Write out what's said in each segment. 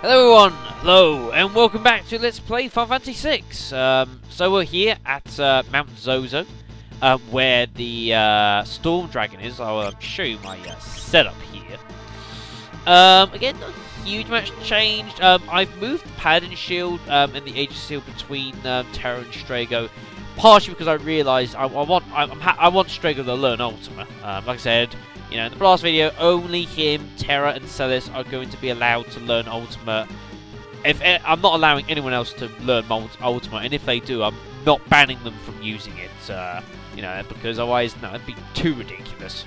Hello everyone, hello, and welcome back to Let's Play Final Fantasy 6. So we're here at Mount Zozo, where the Storm Dragon is. I'll show you my setup here. Again, not a huge much changed. I've moved the Paladin Shield and the Aegis Shield between Terra and Strago, partially because I realised I want Strago to learn Ultima. Like I said, you know, in the last video, only him, Terra, and Celis are going to be allowed to learn Ultima. I'm not allowing anyone else to learn Ultima, and if they do, I'm not banning them from using it. You know, because otherwise, no, it'd be too ridiculous.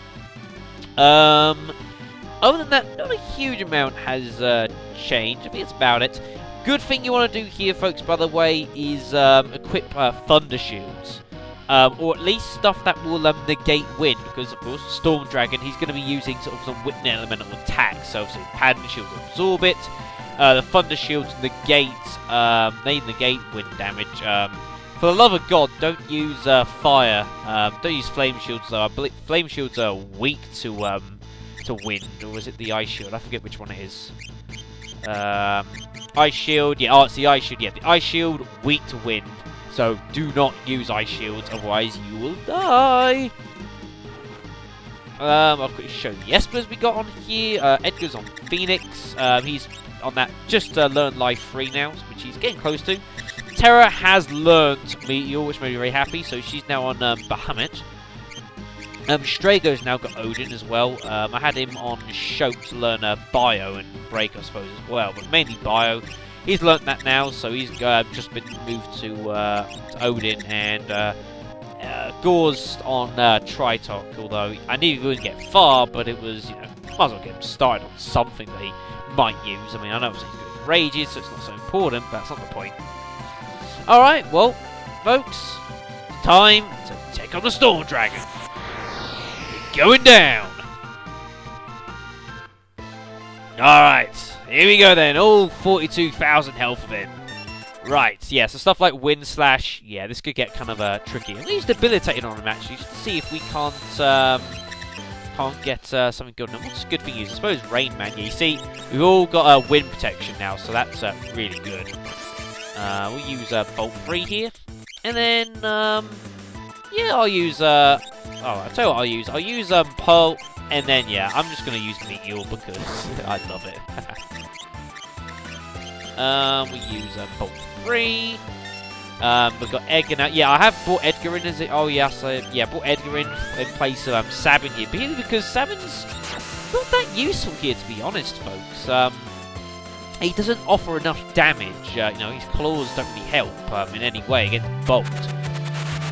Other than that, not a huge amount has changed. I think it's about it. Good thing you want to do here, folks, by the way, is equip Thunder Shields. Or at least stuff that will negate wind, because of course Storm Dragon, he's going to be using sort of some wind elemental attacks, so obviously Paladin Shield will absorb it, the Thunder Shields negate, they negate wind damage. For the love of God, don't use fire, don't use Flame Shields though. I believe Flame Shields are weak to wind, or is it the Ice Shield? I forget which one it is. Ice Shield, yeah, oh it's the Ice Shield, yeah, the Ice Shield, weak to wind. So do not use Ice Shields, otherwise you will die. I'll quickly show the Espers we got on here. Edgar's on Phoenix. He's on that just learn Life 3 now, which he's getting close to. Terra has learnt Meteor, which made me very happy, so she's now on Bahamut. Strago's now got Odin as well. I had him on Shoke to learn Bio and Break, I suppose, as well, but mainly Bio. He's learnt that now, so he's just been moved to Odin, and Gore's on Tritok, although I knew he wouldn't get far, but it was, you know, might as well get him started on something that he might use. I mean, I know he's good at Rages, so it's not so important, but that's not the point. Alright, well, folks, it's time to take on the Storm Dragon. We're going down! Alright. Here we go then, all 42,000 health of him. Right, yeah, so stuff like Wind Slash, yeah, this could get kind of tricky. At least debilitated on him actually, just to see if we can't get something good. And what's good for you? I suppose Rain Man. Yeah, you see, we've all got wind protection now, so that's really good. We'll use Bolt 3 here, and then yeah, I'll use I'll tell you what I'll use. I'll use Pearl. And then, yeah, I'm just going to use Meteor because I love it. We use Bolt 3. We've got Edgar now. Yeah, I have brought Edgar in as it. Oh, yes. Yeah, brought Edgar in place of Sabin here. Because Sabin's not that useful here, to be honest, folks. He doesn't offer enough damage. You know, his claws don't really help in any way against Bolt.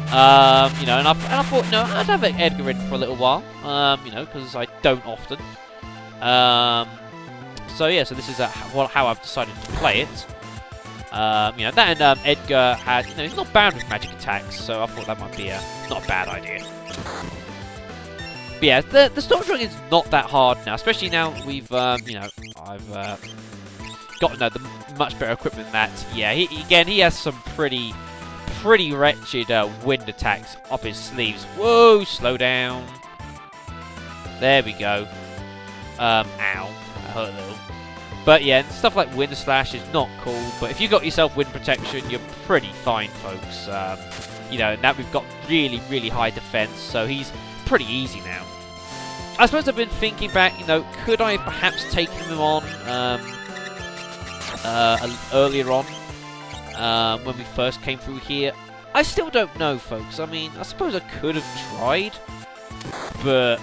You know, and I thought, no, I'd have Edgar in for a little while, you know, because I don't often. So yeah, so this is how I've decided to play it. You know, that and Edgar had, you know, he's not bad with magic attacks, so I thought that might be not a bad idea. But yeah, the Storm Dragon is not that hard now, especially now we've, you know, I've got the much better equipment than that. Yeah, he has some pretty wretched wind attacks up his sleeves. Whoa, slow down. There we go. Ow. That hurt a little. But yeah, stuff like Wind Slash is not cool, but if you got yourself wind protection, you're pretty fine, folks. You know, now we've got really, really high defense, so he's pretty easy now. I suppose I've been thinking back, you know, could I perhaps take him on earlier on? When we first came through here. I still don't know, folks. I mean, I suppose I could have tried, but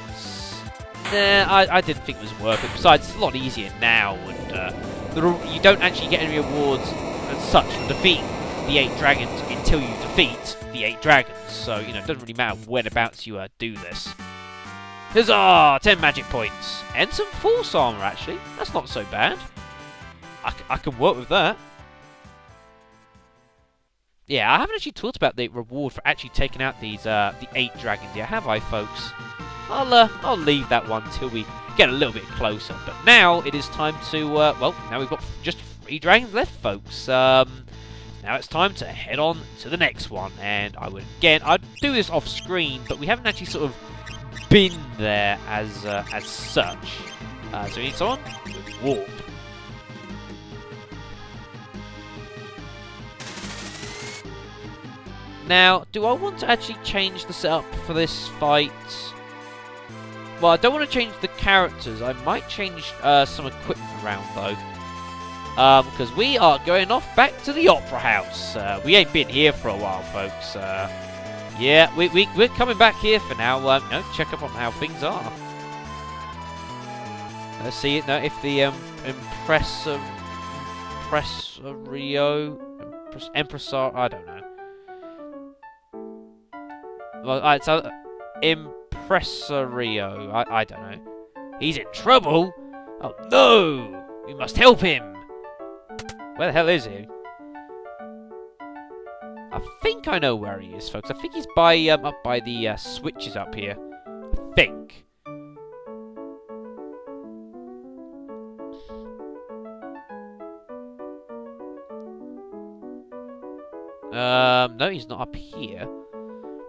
nah, I didn't think it was worth it. Besides, it's a lot easier now, and you don't actually get any rewards as such for defeating the 8 dragons until you defeat the 8 dragons. So, you know, it doesn't really matter whereabouts you do this. Huzzah! 10 magic points. And some force armor, actually. That's not so bad. I can work with that. Yeah, I haven't actually talked about the reward for actually taking out these the 8 dragons yet, have I, folks? I'll leave that one till we get a little bit closer. But now it is time to well, now we've got just 3 dragons left, folks. Now it's time to head on to the next one, and I'd do this off screen, but we haven't actually sort of been there as such. So we need someone with warp. Now, do I want to actually change the setup for this fight? Well, I don't want to change the characters. I might change some equipment around, though. Because we are going off back to the Opera House. We ain't been here for a while, folks. Yeah, we're coming back here for now. Check up on how things are. Let's see it now. If the Empresario, I don't know. Well, alright, so Impresario, I don't know. He's in trouble. Oh no! We must help him. Where the hell is he? I think I know where he is, folks. I think he's by up by the switches up here. I think. No, he's not up here.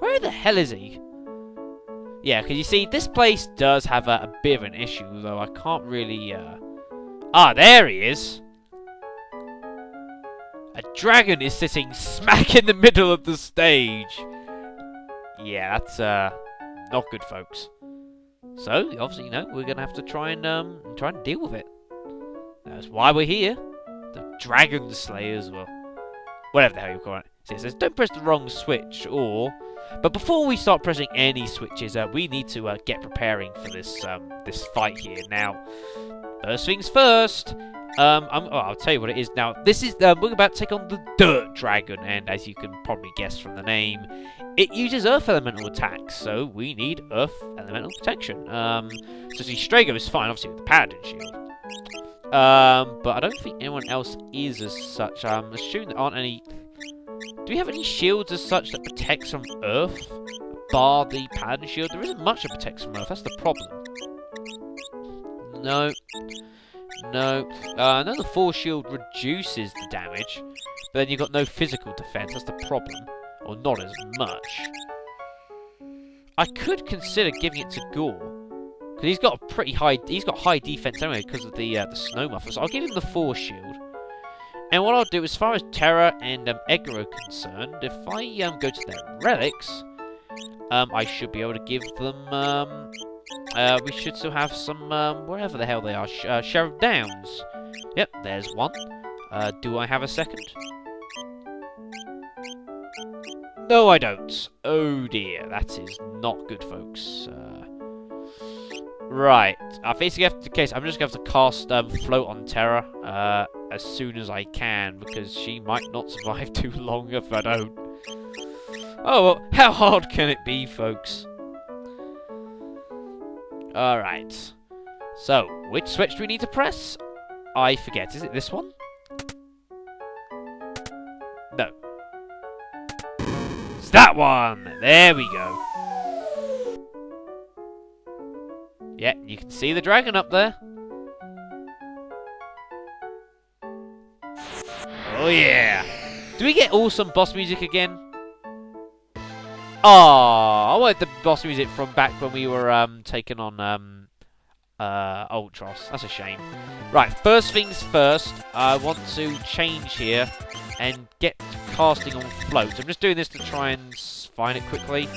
Where the hell is he? Yeah, because you see, this place does have a bit of an issue, though I can't really. Ah, there he is. A dragon is sitting smack in the middle of the stage. Yeah, that's not good, folks. So obviously, we're gonna have to try and deal with it. That's why we're here. The Dragon Slayers, well, whatever the hell you call it. So it says, don't press the wrong switch, or. But before we start pressing any switches, we need to get preparing for this this fight here. Now, first things first. I'll tell you what it is now. This is we're about to take on the Dirt Dragon, and as you can probably guess from the name, it uses Earth Elemental attacks, so we need Earth Elemental protection. So see, Strago is fine, obviously with the Paladin shield. But I don't think anyone else is as such. I'm assuming there aren't any. Do we have any shields as such that protects from Earth? Bar the Paladin shield, there isn't much that protects from Earth. That's the problem. No. No. I know the Force Shield reduces the damage, but then you've got no physical defense. That's the problem. Or not as much. I could consider giving it to Gore, because he's got a pretty high. He's got high defense anyway because of the snow muffler. So I'll give him the Force Shield. And what I'll do, as far as Terra and Edgar are concerned, if I go to their relics, I should be able to give them. We should still have some, wherever the hell they are, Sheriff Downs. Yep, there's one. Do I have a second? No, I don't. Oh dear, that is not good, folks. Right, I basically have to, case. I'm just going to have to cast Float on Terra as soon as I can, because she might not survive too long if I don't. Oh, well, how hard can it be, folks? Alright. So, which switch do we need to press? I forget. Is it this one? No. It's that one! There we go. Yeah, you can see the dragon up there. Oh yeah! Do we get awesome boss music again? Oh, I wanted the boss music from back when we were taking on Ultros. That's a shame. Right, first things first. I want to change here and get casting on float. I'm just doing this to try and find it quickly.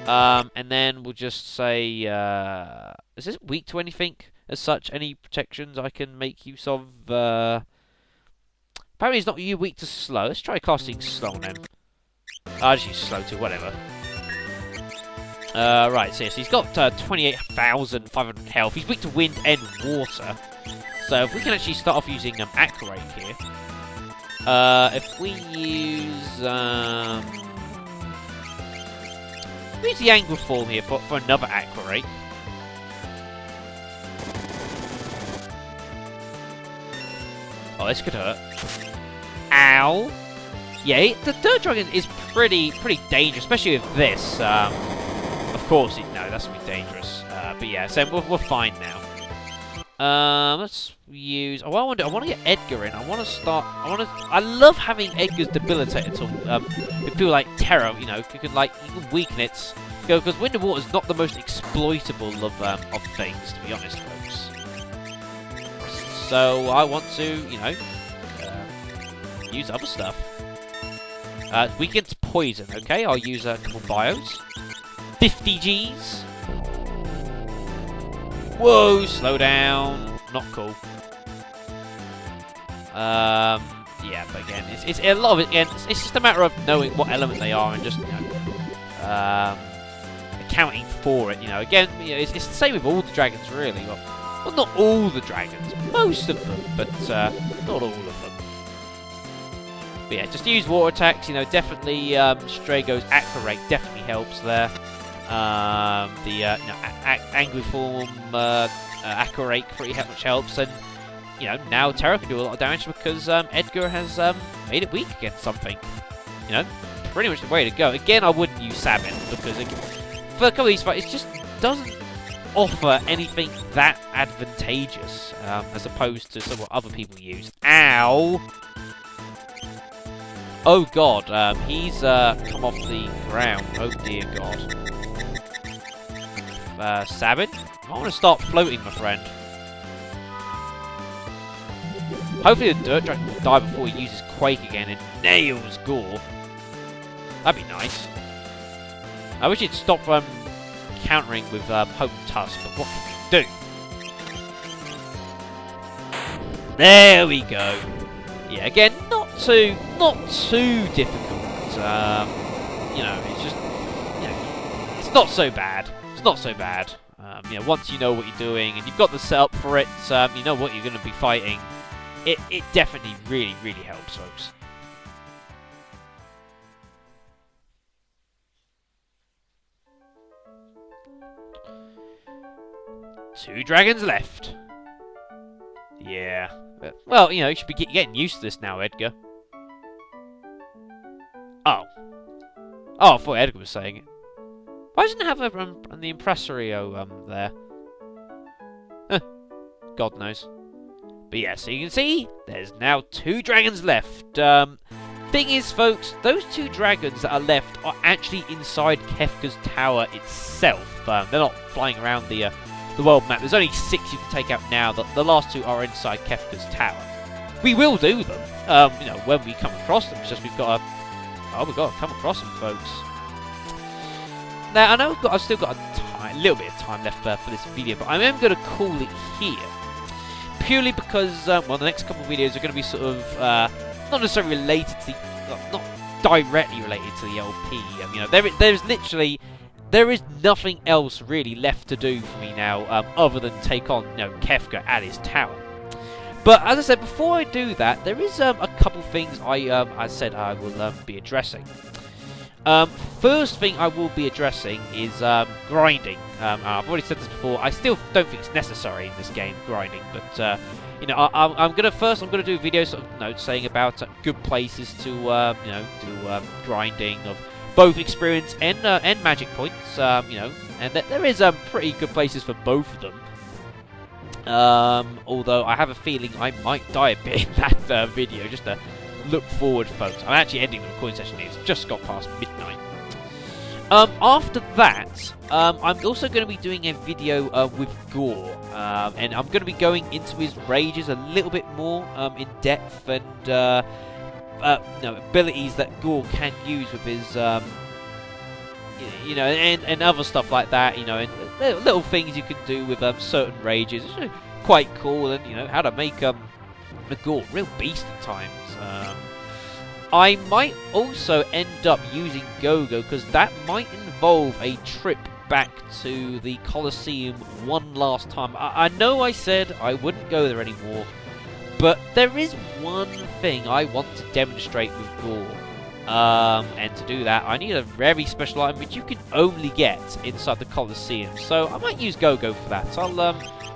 And then we'll just say, is this weak to anything as such? Any protections I can make use of? Apparently it's not weak to slow. Let's try casting slow on him. I'll just use slow too, whatever. Right, so he's got 28,500 health. He's weak to wind and water. So if we can actually start off using Acrorate here. If we use the Angle Form here for another Acrorate. Oh, this could hurt. Ow! Yeah, the Dirt Dragon is pretty dangerous, especially with this. Of course, no, that's gonna be dangerous. But yeah, so we're fine now. Let's use. Oh, I want to get Edgar in. I love having Edgar's debilitator tool. With people like Terra, you can weaken it. Because Wind and Water is not the most exploitable of things, to be honest, folks. So I want to, use other stuff. Weakens poison, okay? I'll use a couple bios. 50 Gs. Whoa, slow down. Not cool. Yeah, but again, it's a lot of it. Again, it's just a matter of knowing what element they are and just, you know, accounting for it. You know, again, you know, it's the same with all the dragons, really. Well, not all the dragons, most of them, but not all of them. But yeah, just use water attacks. You know, definitely Strago's Aqua Rate definitely helps there. The you know, Angry Form Aqua Rate pretty much helps, and you know, now Terra can do a lot of damage because Edgar has made it weak against something. You know, pretty much the way to go. Again, I wouldn't use Sabin because for a couple of these fights, it just doesn't offer anything that advantageous as opposed to some what other people use. Ow! Oh god, he's come off the ground. Oh dear god. Sabin? I want to start floating, my friend. Hopefully the Dirt Dragon will die before he uses Quake again and nails Gore. That'd be nice. I wish he'd stop countering with Hope and Tusk, but what can we do? There we go. Yeah, again, not too difficult. You know, it's just, you know, it's not so bad. It's not so bad. You know, once you know what you're doing and you've got the setup for it, you know what you're going to be fighting. It definitely really helps, folks. Two dragons left. Yeah. Well, you know, you should be getting used to this now, Edgar. Oh. Oh, I thought Edgar was saying it. Why doesn't it have the Impresario there? God knows. But yeah, so you can see, there's now two dragons left. Thing is, folks, those two dragons that are left are actually inside Kefka's tower itself. They're not flying around the world map. There's only 6 you can take out now. The last 2 are inside Kefka's tower. We will do them, you know, when we come across them. It's just we've got to... Oh, we've got to come across them, folks. Now, I know I've still got a little bit of time left for this video, but I am going to call it here. Purely because, well, the next couple of videos are going to be sort of, not necessarily related to the... not directly related to the LP. You know, there is nothing else really left to do for me now, other than take on, you know, Kefka at his tower. But as I said, before I do that, there is a couple things I said I will be addressing. First thing I will be addressing is grinding. I've already said this before. I still don't think it's necessary in this game, grinding. But you know, I'm gonna do a video sort of notes saying about good places to you know, do grinding of both experience and magic points. You know, and there is pretty good places for both of them. Although I have a feeling I might die a bit in that video, just to look forward, folks. I'm actually ending the recording session here. It's just got past midnight. After that, I'm also going to be doing a video with Gore, and I'm going to be going into his rages a little bit more in depth, and you know, abilities that Gore can use with his you know, and other stuff like that. You know, and little things you can do with certain rages. It's quite cool, and you know how to make a Gore real beast at times. I might also end up using Go-Go because that might involve a trip back to the Colosseum one last time. I know I said I wouldn't go there anymore, but there is one thing I want to demonstrate with Gore. And to do that, I need a very special item which you can only get inside the Colosseum. So I might use Go-Go for that. I'll you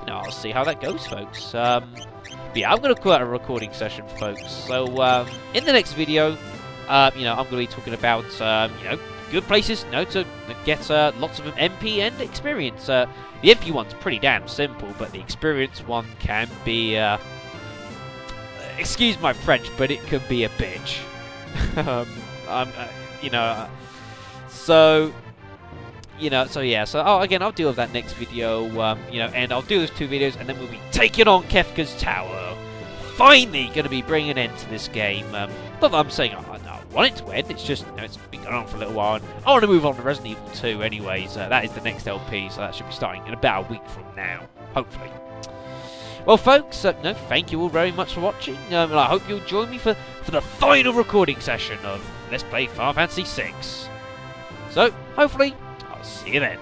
know, I'll see how that goes, folks. But yeah, I'm going to call it a recording session, folks. So, in the next video, you know, I'm going to be talking about, you know, good places, you know, to get lots of MP and experience. The MP one's pretty damn simple, but the experience one can be, excuse my French, but it can be a bitch. You know, so... You know, so yeah, so again, I'll deal with that next video, you know, and I'll do those 2 videos, and then we'll be taking on Kefka's tower. Finally going to be bringing an end to this game. But I'm saying, oh, no, want it to end. It's just, it's been going on for a little while. And I want to move on to Resident Evil 2 anyways. That is the next LP, so that should be starting in about a week from now, hopefully. Well, folks, no, thank you all very much for watching. And I hope you'll join me for the final recording session of Let's Play Final Fantasy VI. So, hopefully, I'll see you then.